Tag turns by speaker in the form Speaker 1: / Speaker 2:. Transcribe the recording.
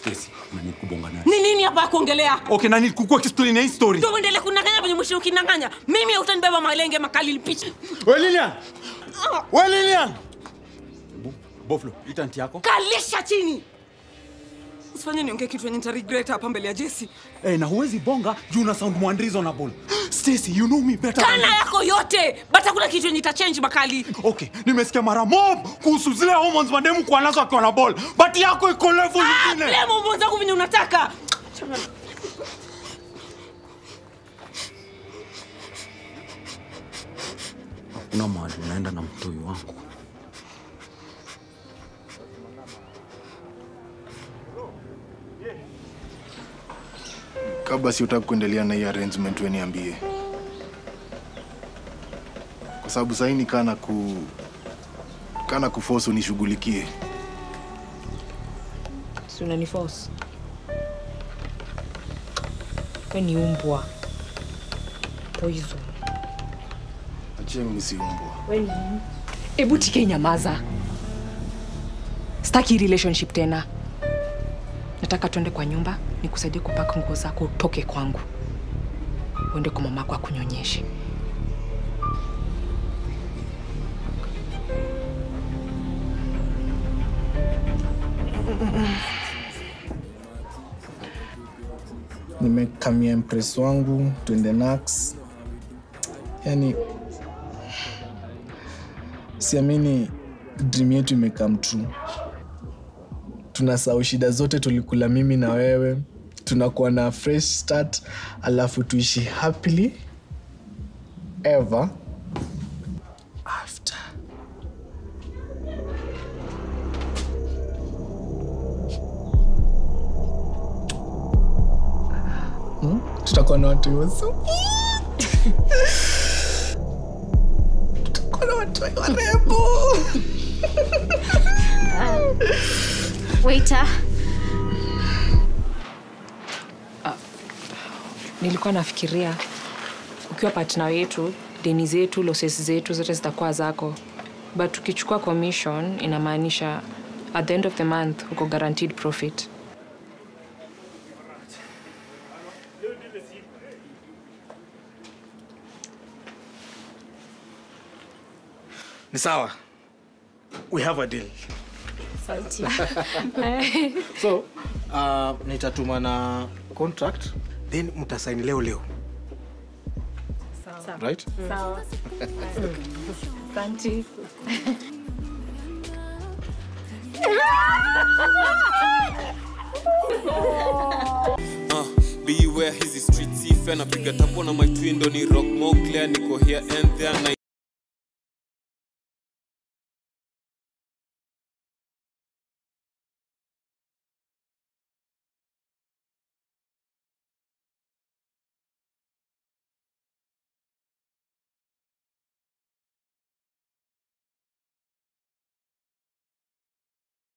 Speaker 1: Stacy, nani kubonga naye?
Speaker 2: Ni nini hapa kuongelea?
Speaker 1: Okay, nani kukua kistory na hii story?
Speaker 2: Ndio uendelee kunanganya kwenye mwisho ukinanganya. Mimi utanibeba malenge makali lipicha.
Speaker 1: Wewe Lilian. Wewe Lilian. Boflo, itanti yako?
Speaker 2: Kalisha chini. Usifanye niongee kitu yenye nita regret hapa mbele ya Jesse.
Speaker 1: Na huwezi bonga juu na sound more unreasonable. Stacy, you know me better.
Speaker 2: Kana yako yote, bata kuna kitu yenye ita change makali.
Speaker 1: Okay, nimesikia mara mob kuhusu zile hormones mademu kwa nazo akiwa na ball. But yako iko level nyingine.
Speaker 2: Leo hormones zangu venye unataka.
Speaker 1: Hakuna mahali unaenda na mtoi wangu.
Speaker 3: Kabla si utaka kuendelea na hii arrangement wewe niambie. Kwa sababu sasa ni kana kuforce unishughulikie.
Speaker 4: Si unaniforce. Wewe ni umbwa. Poison.
Speaker 3: Acha mimi si umbwa.
Speaker 4: Wewe ni Ebu tike nyamaza. Sitaki relationship tena. Nataka tuende kwa nyumba, nikusaidie kupaka nguo zako utoke kwangu. Uende kwa mamako akunyonyeshe.
Speaker 5: Nimekamia impress wangu, tuende Nax. Yaani siamini dream yetu imecome true. Tunasahau shida zote tulikula mimi na wewe. Tunakuwa na fresh start, alafu tuishi happily ever after. Tutakuwa na watu wazuri. Tutakuwa na watu warembo.
Speaker 6: Waiter.
Speaker 4: Nilikuwa nafikiria ukiwa partner yetu, deni zetu, losses zetu zote zitakuwa zako. But tukichukua commission inamaanisha at the end of the month uko guaranteed profit.
Speaker 5: Ni sawa. We have a deal.
Speaker 6: Salty.
Speaker 5: So, nitatuma na contract, then mtasign leo.
Speaker 6: Sawa.
Speaker 5: Right?
Speaker 6: Sawa. Asante.
Speaker 7: Beware hizi streets if na piga tapo na my twin ndo ni rock more clear niko here and there.